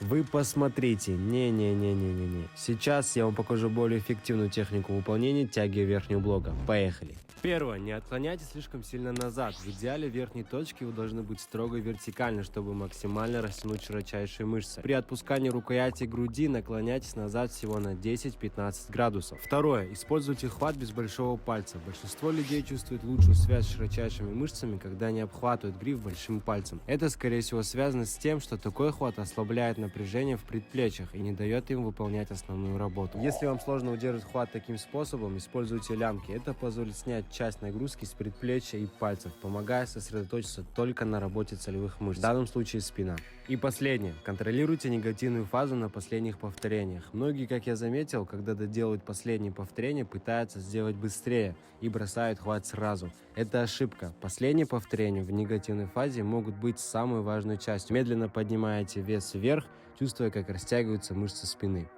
Вы посмотрите, не-не-не-не-не-не. Сейчас я вам покажу более эффективную технику выполнения тяги верхнего блока. Поехали. Первое. Не отклоняйтесь слишком сильно назад. В идеале верхние точки вы должны быть строго вертикальны, чтобы максимально растянуть широчайшие мышцы. При отпускании рукояти груди наклоняйтесь назад всего на 10-15 градусов. Второе. Используйте хват без большого пальца. Большинство людей чувствует лучшую связь с широчайшими мышцами, когда они обхватывают гриф большим пальцем. Это, скорее всего, связано с тем, что такой хват ослабляет напряжение в предплечьях и не дает им выполнять основную работу. Если вам сложно удерживать хват таким способом, используйте лямки. Это позволит снять часть нагрузки с предплечья и пальцев, помогая сосредоточиться только на работе целевых мышц, в данном случае спина. И последнее. Контролируйте негативную фазу на последних повторениях. Многие, как я заметил, когда доделают последние повторения, пытаются сделать быстрее и бросают хват сразу. Это ошибка. Последние повторения в негативной фазе могут быть самой важной частью. Медленно поднимаете вес вверх, чувствуя, как растягиваются мышцы спины.